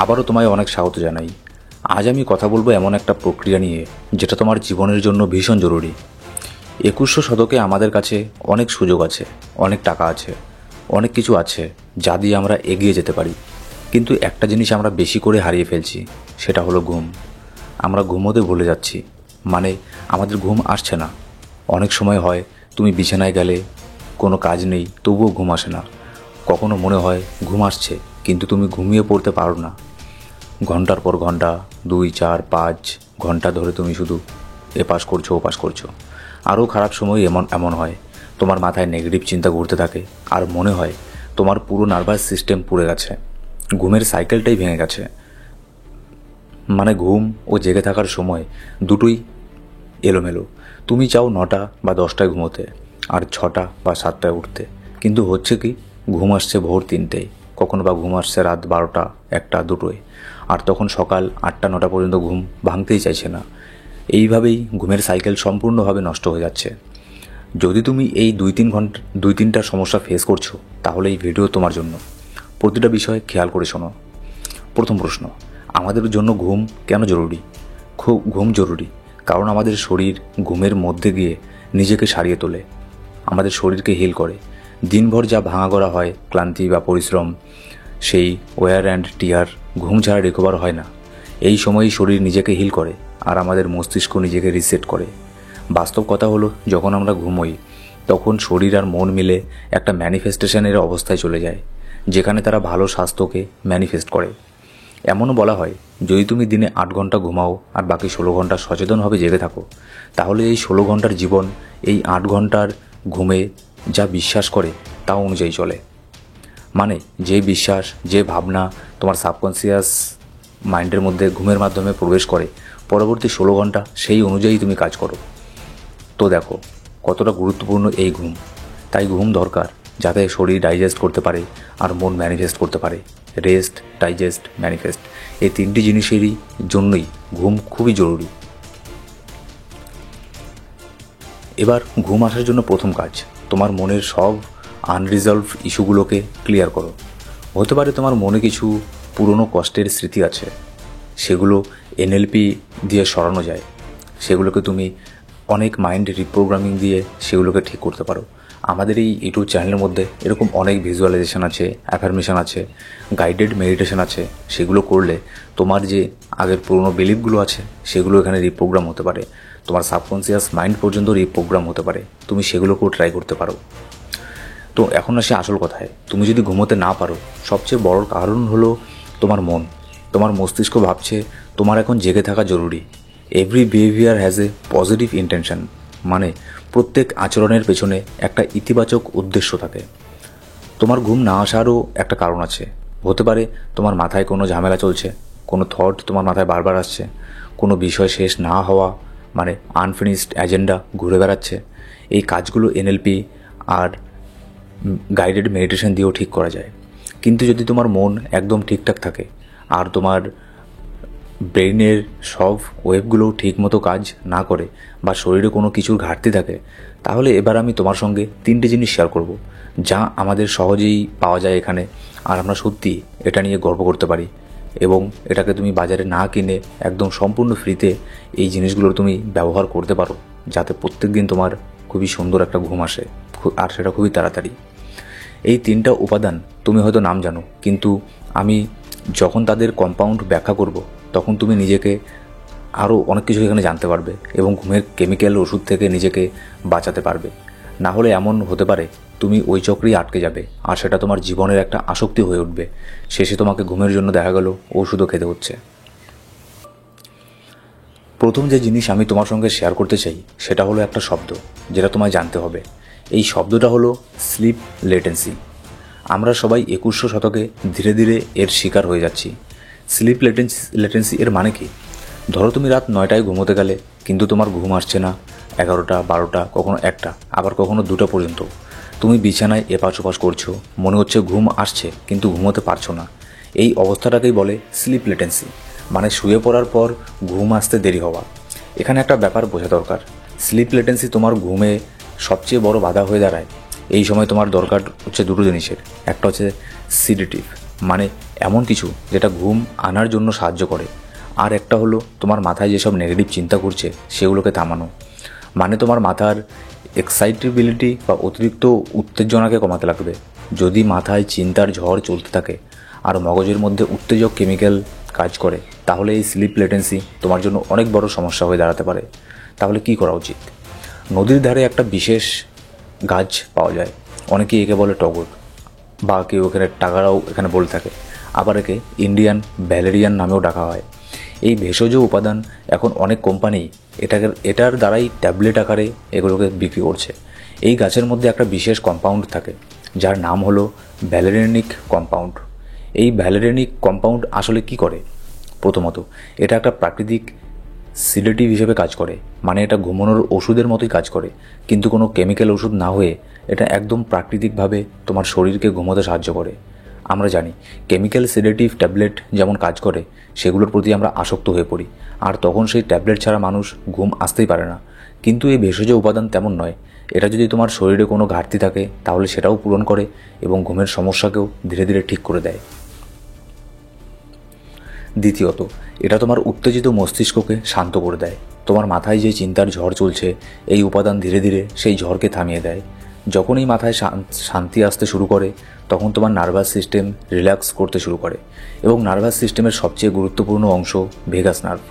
আবারও তোমায় অনেক স্বাগত জানাই। আজ আমি কথা বলবো এমন একটা প্রক্রিয়া নিয়ে যেটা তোমার জীবনের জন্য ভীষণ জরুরি। 21শো শতকে আমাদের কাছে অনেক সুযোগ আছে, অনেক টাকা আছে, অনেক কিছু আছে যা দিয়ে আমরা এগিয়ে যেতে পারি। কিন্তু একটা জিনিস আমরা বেশি করে হারিয়ে ফেলছি, সেটা হলো ঘুম। আমরা ঘুমোতে ভুলে যাচ্ছি, মানে আমাদের ঘুম আসছে না। অনেক সময় হয় তুমি বিছানায় গেলে কোনো কাজ নেই, তবুও ঘুম আসে না। কখনো মনে হয় ঘুম আসছে, কিন্তু তুমি ঘুমিয়ে পড়তে পারো না। ঘন্টার পর ঘন্টা, 2, 4, 5 ঘন্টা ধরে তুমি শুধু এপাশ করছো ওপাশ করছো। আরও খারাপ সময় এমন হয় তোমার মাথায় নেগেটিভ চিন্তা ঘুরতে থাকে, আর মনে হয় তোমার পুরো নার্ভাস সিস্টেম পুড়ে গেছে, ঘুমের সাইকেলটাই ভেঙে গেছে। মানে ঘুম ও জেগে থাকার সময় দুটোই এলোমেলো। তুমি চাও 9টা বা 10টায় ঘুমোতে, আর 6টা বা 7টায় উঠতে, কিন্তু হচ্ছে কি, ঘুম আসছে ভোর 3টেয়, কখনো বা ঘুম আসছে রাত 12টা, 1টা, 2টোয়, আর তখন সকাল 8টা 9টা পর্যন্ত ঘুম ভাঙতেই চাইছে না। এইভাবেই ঘুমের সাইকেল সম্পূর্ণভাবে নষ্ট হয়ে যাচ্ছে। যদি তুমি এই 2-3টা সমস্যা ফেস করছো, তাহলে এই ভিডিও তোমার জন্য। প্রতিটা বিষয় খেয়াল করে শোনো। প্রথম প্রশ্ন, আমাদের জন্য ঘুম কেন জরুরি? ঘুম জরুরি কারণ আমাদের শরীর ঘুমের মধ্যে গিয়ে নিজেকে সারিয়ে তোলে, আমাদের শরীরকে হিল করে। দিনভর যা ভাঙা করা হয়, ক্লান্তি বা পরিশ্রম, সেই ওয়্যার অ্যান্ড টিয়ার ঘুম ছাড়া রিকভার হয় না। এই সময়ই শরীর নিজেকে হিল করে, আর আমাদের মস্তিষ্ক নিজেকে রিসেট করে। বাস্তব কথা হলো, যখন আমরা ঘুমোই তখন শরীর আর মন মিলে একটা ম্যানিফেস্টেশনের অবস্থায় চলে যায়, যেখানে তারা ভালো স্বাস্থ্যকে ম্যানিফেস্ট করে। এমনও বলা হয়, যদি তুমি দিনে 8 ঘন্টা ঘুমাও আর বাকি 16 ঘন্টা সচেতনভাবে জেগে থাকো, তাহলে এই 16 ঘন্টার জীবন এই 8 ঘন্টার ঘুমে যা বিশ্বাস করে তা অনুযায়ী চলে। মানে যে বিশ্বাস, যে ভাবনা তোমার সাবকনসিয়াস মাইন্ডের মধ্যে ঘুমের মাধ্যমে প্রবেশ করে, পরবর্তী 16 ঘন্টা সেই অনুযায়ী তুমি কাজ করো। তো দেখো কতটা গুরুত্বপূর্ণ এই ঘুম। তাই ঘুম দরকার, যাতে শরীর ডাইজেস্ট করতে পারে আর মন ম্যানিফেস্ট করতে পারে। রেস্ট, ডাইজেস্ট, ম্যানিফেস্ট, এই 3টি জিনিসেরই জন্যই ঘুম খুবই জরুরি। এবার ঘুম আসার জন্য প্রথম কাজ, তোমার মনের সব আনরিজলভড ইস্যুগুলোকে ক্লিয়ার করো। হতে পারে তোমার মনে কিছু পুরনো কষ্টের স্মৃতি আছে, সেগুলো এনএলপি দিয়ে সরানো যায়। সেগুলোকে তুমি অনেক মাইন্ড রিপ্রোগ্রামিং দিয়ে সেগুলোকে ঠিক করতে পারো। আমাদের এই ইউটিউব চ্যানেলের মধ্যে এরকম অনেক ভিজুয়ালাইজেশন আছে, অ্যাফার্মেশন আছে, গাইডেড মেডিটেশন আছে। সেগুলো করলে তোমার যে আগের পুরনো বিলিফগুলো আছে সেগুলো এখানে রিপ্রোগ্রাম হতে পারে, তোমার সাবকনসিয়াস মাইন্ড পর্যন্ত রিপ্রোগ্রাম হতে পারে। তুমি সেগুলোকেও ট্রাই করতে পারো। তো এখন আসে আসল কথায়, তুমি যদি ঘুমোতে না পারো, সবচেয়ে বড় কারণ হলো তোমার মন। তোমার মস্তিষ্ক ভাবছে তোমার এখন জেগে থাকা জরুরি। Every behaviour has a positive intention, মানে প্রত্যেক আচরণের পেছনে একটা ইতিবাচক উদ্দেশ্য থাকে। তোমার ঘুম না আসারও একটা কারণ আছে। হতে পারে তোমার মাথায় কোনো ঝামেলা চলছে, কোনো থট তোমার মাথায় বারবার আসছে, কোনো বিষয় শেষ না হওয়া, মানে আনফিনিশড এজেন্ডা ঘুরে বেড়াচ্ছে। এই কাজগুলো এনএলপি আর গাইডেড মেডিটেশন দিয়েও ঠিক করা যায়। কিন্তু যদি তোমার মন একদম ঠিকঠাক থাকে আর তোমার ব্রেইনের সব ওয়েভগুলো ঠিকমতো কাজ না করে, বা শরীরে কোনো কিছুর ঘাটতি থাকে, তাহলে এবার আমি তোমার সঙ্গে 3টে জিনিস শেয়ার করব, যা আমাদের সহজেই পাওয়া যায় এখানে, আর আমরা সত্যি এটা নিয়ে গর্ব করতে পারি। এবং এটাকে তুমি বাজারে না কিনে একদম সম্পূর্ণ ফ্রিতে এই জিনিসগুলো তুমি ব্যবহার করতে পারো, যাতে প্রত্যেক দিন তোমার খুবই সুন্দর একটা ঘুম আসে, আর সেটা খুবই তাড়াতাড়ি। এই 3টা উপাদান তুমি হয়তো নাম জানো, কিন্তু আমি যখন তাদের কম্পাউন্ড ব্যাখ্যা করব, তখন তুমি নিজেকে আরও অনেক কিছু এখানে জানতে পারবে এবং ঘুমের কেমিক্যাল ওষুধ থেকে নিজেকে বাঁচাতে পারবে। না হলে এমন হতে পারে তুমি ওই চক্রেই আটকে যাবে, আর সেটা তোমার জীবনের একটা আসক্তি হয়ে উঠবে। শেষে তোমাকে ঘুমের জন্য দেখা গেল ওষুধও খেতে হচ্ছে। প্রথম যে জিনিস আমি তোমার সঙ্গে শেয়ার করতে চাই, সেটা হলো একটা শব্দ, যেটা তোমায় জানতে হবে। এই শব্দটা হলো স্লিপ লেটেন্সি। আমরা সবাই 21শো শতকে ধীরে ধীরে এর শিকার হয়ে যাচ্ছি। স্লিপ লেটেন্সি এর মানে কি? ধরো তুমি রাত 9টায় ঘুমোতে গেলে, কিন্তু তোমার ঘুম আসছে না 11টা, 12টা, কখনো 1টা, আবার কখনো 2টা পর্যন্ত। তুমি বিছানায় এপাশ ওপাশ করছো, মনে হচ্ছে ঘুম আসছে কিন্তু ঘুমোতে পারছো না। এই অবস্থাটাকেই বলে স্লিপ লেটেন্সি, মানে শুয়ে পড়ার পর ঘুম আসতে দেরি হওয়া। এখানে একটা ব্যাপার বোঝা দরকার, স্লিপ লেটেন্সি তোমার ঘুমে সবচেয়ে বড় বাধা হয়ে দাঁড়ায়। এই সময় তোমার দরকার হচ্ছে দুটো জিনিসের। একটা হচ্ছে সিডেটিভ, মানে এমন কিছু যেটা ঘুম আনার জন্য সাহায্য করে। আর একটা হলো তোমার মাথায় যেসব নেগেটিভ চিন্তা করছে সেগুলোকে থামানো, মানে তোমার মাথার এক্সাইটেবিলিটি বা অতিরিক্ত উত্তেজনাকে কমাতে লাগবে। যদি মাথায় চিন্তার ঝড় চলতে থাকে আর মগজের মধ্যে উত্তেজক কেমিক্যাল কাজ করে, তাহলে এই স্লিপ লেটেন্সি তোমার জন্য অনেক বড় সমস্যা হয়ে দাঁড়াতে পারে। তাহলে কি করা উচিত? নদীর ধারে একটা বিশেষ গাছ পাওয়া যায়, অনেকেই একে বলে টগর, বা কেউ এখানে টাগারাও এখানে বলে থাকে, আবার একে ইন্ডিয়ান ভ্যালেরিয়ান নামেও ডাকা হয়। এই ভেষজ উপাদান এখন অনেক কোম্পানি এটার দ্বারাই ট্যাবলেট আকারে এগুলোকে বিক্রি করছে। এই গাছের মধ্যে একটা বিশেষ কম্পাউন্ড থাকে যার নাম হলো ভ্যালেরিয়ানিক কম্পাউন্ড। এই ভ্যালেরিয়ানিক কম্পাউন্ড আসলে কি করে? প্রথমত, এটা একটা প্রাকৃতিক সিডেটিভ হিসেবে কাজ করে, মানে এটা ঘুমানোর ওষুধের মতোই কাজ করে, কিন্তু কোনো কেমিক্যাল ওষুধ না হয়ে এটা একদম প্রাকৃতিকভাবে তোমার শরীরকে ঘুমোতে সাহায্য করে। আমরা জানি কেমিক্যাল সিডেটিভ ট্যাবলেট যেমন কাজ করে, সেগুলোর প্রতি আমরা আসক্ত হয়ে পড়ি, আর তখন সেই ট্যাবলেট ছাড়া মানুষ ঘুম আসতেই পারে না। কিন্তু এই ভেষজ উপাদান তেমন নয়। এটা যদি তোমার শরীরে কোনো ঘাটতি থাকে তাহলে সেটাও পূরণ করে এবং ঘুমের সমস্যাকেও ধীরে ধীরে ঠিক করে দেয়। দ্বিতীয়ত, এটা তোমার উত্তেজিত মস্তিষ্ককে শান্ত করে দেয়। তোমার মাথায় যে চিন্তার ঝড় চলছে, এই উপাদান ধীরে ধীরে সেই ঝড়কে থামিয়ে দেয়। যখন এই মাথায় শান্তি আসতে শুরু করে, তখন তোমার নার্ভাস সিস্টেম রিল্যাক্স করতে শুরু করে, এবং নার্ভাস সিস্টেমের সবচেয়ে গুরুত্বপূর্ণ অংশ ভেগাস নার্ভ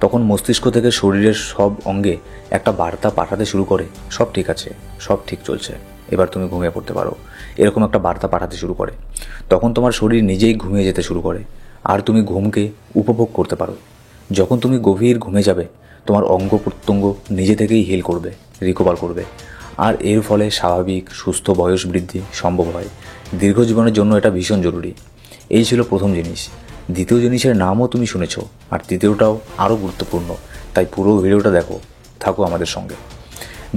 তখন মস্তিষ্ক থেকে শরীরের সব অঙ্গে একটা বার্তা পাঠাতে শুরু করে, সব ঠিক আছে, সব ঠিক চলছে, এবার তুমি ঘুমিয়ে পড়তে পারো, এরকম একটা বার্তা পাঠাতে শুরু করে। তখন তোমার শরীর নিজেই ঘুমিয়ে যেতে শুরু করে, আর তুমি ঘুমকে উপভোগ করতে পারো। যখন তুমি গভীর ঘুমে যাবে, তোমার অঙ্গ প্রত্যঙ্গ নিজে থেকেই হিল করবে, রিকভার করবে, আর এর ফলে স্বাভাবিক সুস্থ বয়স বৃদ্ধি সম্ভব হয়। দীর্ঘ জীবনের জন্য এটা ভীষণ জরুরি। এই ছিল প্রথম জিনিস। দ্বিতীয় জিনিসের নামও তুমি শুনেছ, আর তৃতীয়টাও আরও গুরুত্বপূর্ণ, তাই পুরো ভিডিওটা দেখো, থাকো আমাদের সঙ্গে।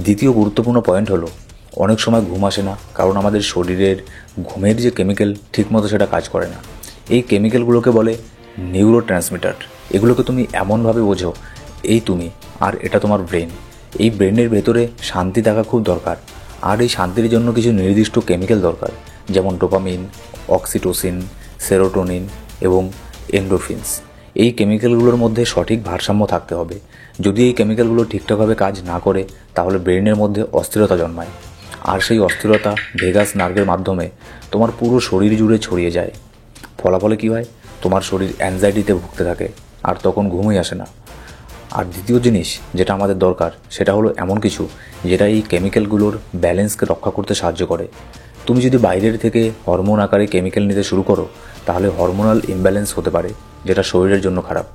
দ্বিতীয় গুরুত্বপূর্ণ পয়েন্ট হলো, অনেক সময় ঘুম আসে না কারণ আমাদের শরীরের ঘুমের যে কেমিক্যাল ঠিকমতো সেটা কাজ করে না। এই কেমিক্যালগুলোকে বলে নিউরো ট্রান্সমিটার। এগুলোকে তুমি এমনভাবে বোঝো এই তুমি, আর এটা তোমার ব্রেন। এই ব্রেনের ভেতরে শান্তি থাকা খুব দরকার, আর এই শান্তির জন্য কিছু নির্দিষ্ট কেমিক্যাল দরকার, যেমন ডোপামিন, অক্সিটোসিন, সেরোটোনিন এবং এন্ডোরফিনস। এই কেমিক্যালগুলোর মধ্যে সঠিক ভারসাম্য থাকতে হবে। যদি এই কেমিক্যালগুলো ঠিকঠাকভাবে কাজ না করে, তাহলে ব্রেনের মধ্যে অস্থিরতা জন্মায়, আর সেই অস্থিরতা ভেগাস নার্ভের মাধ্যমে তোমার পুরো শরীর জুড়ে ছড়িয়ে যায়। ফলাফলে কী হয়? তোমার শরীর অ্যাংজাইটিতে ভুগতে থাকে, আর তখন ঘুমই আসে না। আর দ্বিতীয় জিনিস যেটা আমাদের দরকার, সেটা হলো এমন কিছু যেটা এই কেমিক্যালগুলোর ব্যালেন্সকে রক্ষা করতে সাহায্য করে। তুমি যদি বাইরের থেকে হরমোন আকারে কেমিক্যাল নিতে শুরু করো, তাহলে হরমোনাল ইমব্যালেন্স হতে পারে, যেটা শরীরের জন্য খারাপ।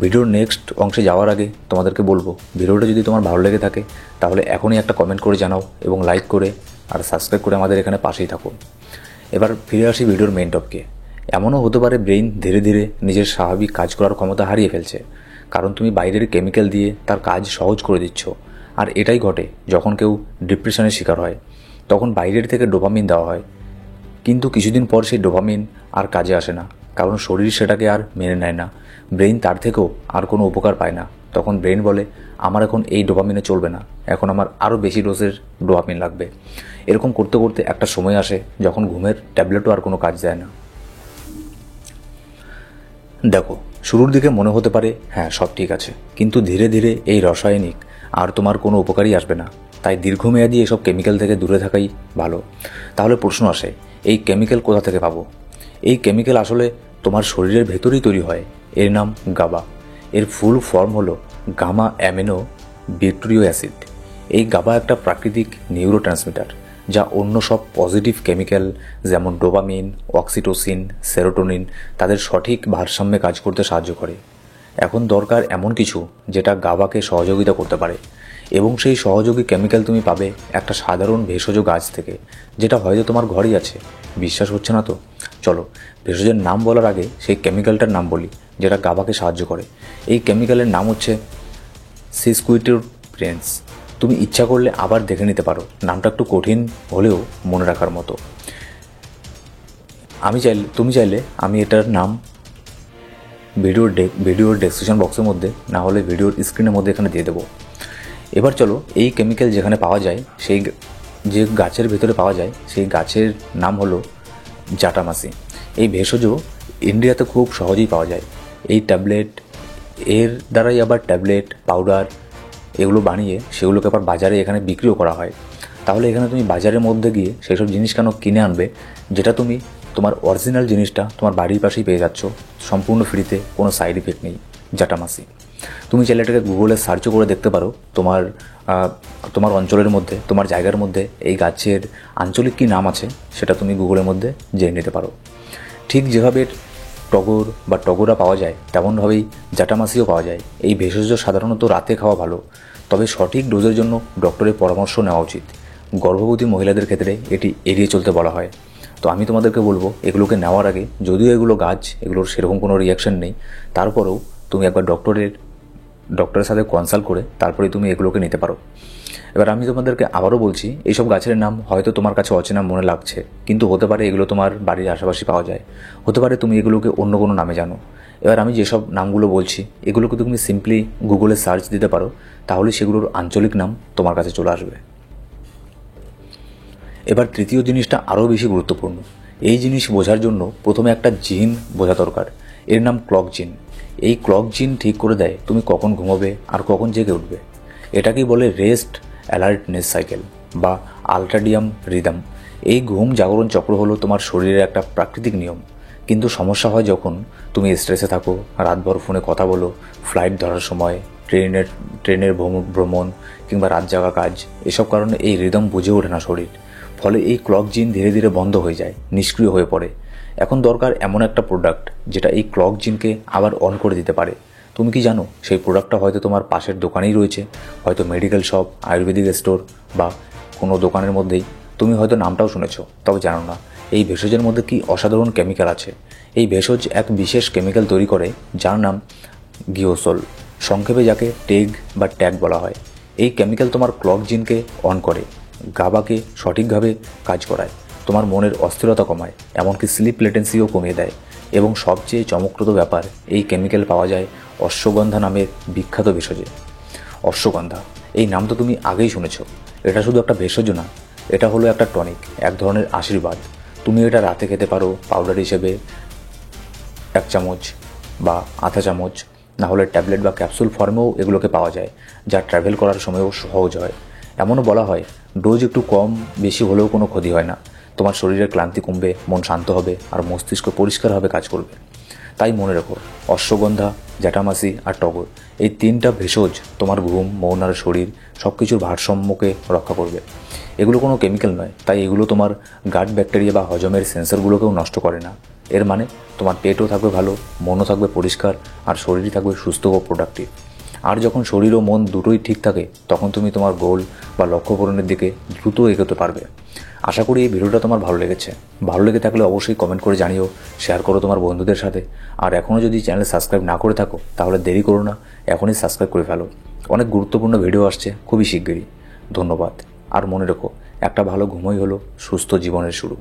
ভিডিওর নেক্সট অংশে যাওয়ার আগে তোমাদেরকে বলবো, ভিডিওটা যদি তোমার ভালো লেগে থাকে তাহলে এখনই একটা কমেন্ট করে জানাও, এবং লাইক করে আর সাবস্ক্রাইব করে আমাদের এখানে পাশেই থাকো। এবার ফিরে আসি ভিডিওর মেইন টপিকে। এমনও হতে পারে ব্রেইন ধীরে ধীরে নিজের স্বাভাবিক কাজ করার ক্ষমতা হারিয়ে ফেলছে, কারণ তুমি বাইরের কেমিক্যাল দিয়ে তার কাজ সহজ করে দিচ্ছ। আর এটাই ঘটে যখন কেউ ডিপ্রেশনের শিকার হয়। তখন বাইরের থেকে ডোপামিন দেওয়া হয়, কিন্তু কিছুদিন পর সেই ডোপামিন আর কাজে আসে না, কারণ শরীর সেটাকে আর মেনে নেয় না। ব্রেইন তার থেকেও আর কোনো উপকার পায় না। তখন ব্রেইন বলে, আমার এখন এই ডোপামিনে চলবে না, এখন আমার আরও বেশি ডোজের ডোপামিন লাগবে। এরকম করতে করতে একটা সময় আসে যখন ঘুমের ট্যাবলেটও আর কোনো কাজ দেয় না। দেখো, শুরুর দিকে মনে হতে পারে হ্যাঁ সব ঠিক আছে, কিন্তু ধীরে ধীরে এই রাসায়নিক আর তোমার কোনো উপকারই আসবে না। তাই দীর্ঘমেয়াদী এসব কেমিক্যাল থেকে দূরে থাকাই ভালো। তাহলে প্রশ্ন আসে, এই কেমিক্যাল কোথা থেকে পাবো? এই কেমিক্যাল আসলে তোমার শরীরের ভেতরেই তৈরি হয়। এর নাম গাবা। এর ফুল ফর্ম হলো গামা অ্যামিনো বিউটারিক অ্যাসিড। এই গাবা একটা প্রাকৃতিক নিউরো ট্রান্সমিটার, যা অন্য সব পজিটিভ কেমিক্যাল যেমন ডোপামিন, অক্সিটোসিন, সেরোটোনিন তাদের সঠিক ভারসাম্যে কাজ করতে সাহায্য করে। এখন দরকার এমন কিছু যেটা গাবাকে সহযোগিতা করতে পারে, এবং সেই সহযোগী কেমিক্যাল তুমি পাবে একটা সাধারণ ভেষজ গাছ থেকে, যেটা হয়তো তোমার ঘরেই আছে। বিশ্বাস হচ্ছে না তো? চলো ভেষজের নাম বলার আগে সেই কেমিক্যালটার নাম বলি যেটা গাবাকে সাহায্য করে। এই কেমিক্যালের নাম হচ্ছে সিসকুইটোপ্রেন্স। তুমি ইচ্ছা করলে আবার দেখে নিতে পারো, নামটা একটু কঠিন হলেও মনে রাখার মতো। তুমি চাইলে আমি এটার নাম ভিডিওর ডেসক্রিপশন বক্সের মধ্যে, না হলে ভিডিওর স্ক্রিনের মধ্যে এখানে দিয়ে দেবো। এবার চলো, এই কেমিক্যাল যেখানে পাওয়া যায়, সেই যে গাছের ভেতরে পাওয়া যায়, সেই গাছের নাম হলো জাটামাসি। এই ভেষজও ইন্ডিয়াতে খুব সহজেই পাওয়া যায়। এই ট্যাবলেট এর দ্বারাই আবার ট্যাবলেট পাউডার এগুলো বানিয়ে সেগুলোকে আবার বাজারে এখানে বিক্রিও করা হয়। তাহলে এখানে তুমি বাজারের মধ্যে গিয়ে সেসব জিনিস কেন কিনে আনবে, যেটা তুমি তোমার অরিজিনাল জিনিসটা তোমার বাড়ির পাশেই পেয়ে যাচ্ছ সম্পূর্ণ ফ্রিতে, কোনো সাইড ইফেক্ট নেই। জাটামাসি তুমি চাইলে এটাকে গুগলে সার্চও করে দেখতে পারো। তোমার অঞ্চলের মধ্যে, তোমার জায়গার মধ্যে এই গাছের আঞ্চলিক কী নাম আছে সেটা তুমি গুগলের মধ্যে জেনে নিতে পারো। ঠিক যেভাবে টগর বা টগরা পাওয়া যায় তেমনভাবেই জাটামাসিও পাওয়া যায়। এই ভেষজ সাধারণত রাতে খাওয়া ভালো, তবে সঠিক ডোজের জন্য ডক্টরের পরামর্শ নেওয়া উচিত। গর্ভবতী মহিলাদের ক্ষেত্রে এটি এড়িয়ে চলতে বলা হয়। তো আমি তোমাদেরকে বলবো এগুলোকে নেওয়ার আগে, যদিও এগুলো গাছ, এগুলোর সেরকম কোনো রিয়াকশন নেই, তারপরেও তুমি একবার ডক্টরের সাথে কনসাল্ট করে তারপরে তুমি এগুলোকে নিতে পারো। এবার আমি তোমাদেরকে আবারও বলছি, এইসব গাছের নাম হয়তো তোমার কাছে অচেনা মনে লাগছে, কিন্তু হতে পারে এগুলো তোমার বাড়ির আশেপাশে পাওয়া যায়, হতে পারে তুমি এগুলোকে অন্য কোনো নামে জানো। এবার আমি যেসব নামগুলো বলছি এগুলোকে তুমি সিম্পলি গুগলে সার্চ দিতে পারো, তাহলে সেগুলোর আঞ্চলিক নাম তোমার কাছে চলে আসবে। এবার তৃতীয় জিনিসটা আরও বেশি গুরুত্বপূর্ণ। এই জিনিস বোঝার জন্য প্রথমে একটা জিন বোঝা দরকার। এর নাম ক্লক জিন। এই ক্লক জিন ঠিক করে দেয় তুমি কখন ঘুমোবে আর কখন জেগে উঠবে। এটাকেই বলে রেস্ট অ্যালার্টনেস সাইকেল বা আল্ট্রাডিয়াম রিদম। এই ঘুম জাগরণ চক্র হলো তোমার শরীরের একটা প্রাকৃতিক নিয়ম। কিন্তু সমস্যা হয় যখন তুমি স্ট্রেসে থাকো, রাতভর ফোনে কথা বলো, ফ্লাইট ধরার সময়, ট্রেনের ভ্রমণ কিংবা রাত জাগা কাজ, এসব কারণে এই রিদম বুঝে ওঠে না শরীর। ফলে এই ক্লক জিন ধীরে ধীরে বন্ধ হয়ে যায়, নিষ্ক্রিয় হয়ে পড়ে। এখন দরকার এমন একটা প্রোডাক্ট যেটা এই ক্লক জিনকে আবার অন করে দিতে পারে। তুমি কি জানো সেই প্রোডাক্টটা হয়তো তোমার পাশের দোকানেই রয়েছে, হয়তো মেডিকেল শপ, আয়ুর্বেদিক স্টোর বা কোনো দোকানের মধ্যেই। তুমি হয়তো নামটাও শুনেছো, তবে জানো না এই ভেষজের মধ্যে কি অসাধারণ কেমিক্যাল আছে। এই ভেষজ এক বিশেষ কেমিক্যাল তৈরি করে যার নাম গিওসল, সংক্ষেপে যাকে টেগ বা ট্যাগ বলা হয়। এই কেমিক্যাল তোমার ক্লক জিনকে অন করে, গাবাকে সঠিকভাবে কাজ করায়, তোমার মনের অস্থিরতা কমায়, এমনকি স্লিপ লেটেন্সিও কমিয়ে দেয়। এবং সবচেয়ে চমকপ্রদ ব্যাপার, এই কেমিক্যাল পাওয়া যায় অশ্বগন্ধা নামের বিখ্যাত ভেষজে। অশ্বগন্ধা এই নাম তো তুমি আগেই শুনেছ। এটা শুধু একটা ভেষজ না, এটা হলো একটা টনিক, এক ধরনের আশীর্বাদ। তুমি এটা রাতে খেতে পারো পাউডার হিসেবে 1 চামচ বা আধা চামচ, না হলে ট্যাবলেট বা ক্যাপসুল ফর্মেও এগুলোকে পাওয়া যায়, যা ট্রাভেল করার সময়ও সহজ হয়। এমনও বলা হয় ডোজ একটু কম বেশি হলেও কোনো ক্ষতি হয় না। তোমার শরীরের ক্লান্তি কমবে, মন শান্ত হবে আর মস্তিষ্ক পরিষ্কারভাবে কাজ করবে। তাই মনে রেখো, অশ্বগন্ধা, জ্যাঠামাসি আর টগর, এই 3টা ভেষজ তোমার ঘুম, মন আর শরীর সব কিছুর ভারসাম্যকে রক্ষা করবে। এগুলো কোনো কেমিক্যাল নয়, তাই এগুলো তোমার গাট ব্যাকটেরিয়া বা হজমের সেন্সরগুলোকেও নষ্ট করে না। এর মানে তোমার পেটও থাকবে ভালো, মনও থাকবে পরিষ্কার আর শরীরই থাকবে সুস্থ ও প্রোডাক্টিভ। আর যখন শরীর ও মন দুটোই ঠিক থাকে, তখন তুমি তোমার গোল বা লক্ষ্য পূরণের দিকে দ্রুত এগোতে পারবে। আশা করি এই ভিডিওটা তোমার ভালো লেগেছে। ভালো লেগে থাকলে অবশ্যই কমেন্ট করে জানিও, শেয়ার করো তোমার বন্ধুদের সাথে। আর এখনও যদি চ্যানেল সাবস্ক্রাইব না করে থাকো তাহলে দেরি করো না, এখনই সাবস্ক্রাইব করে ফেলো। অনেক গুরুত্বপূর্ণ ভিডিও আসছে খুবই শিগগিরই। ধন্যবাদ। আর মনে রেখো, একটা ভালো ঘুমই হলো সুস্থ জীবনের শুরু।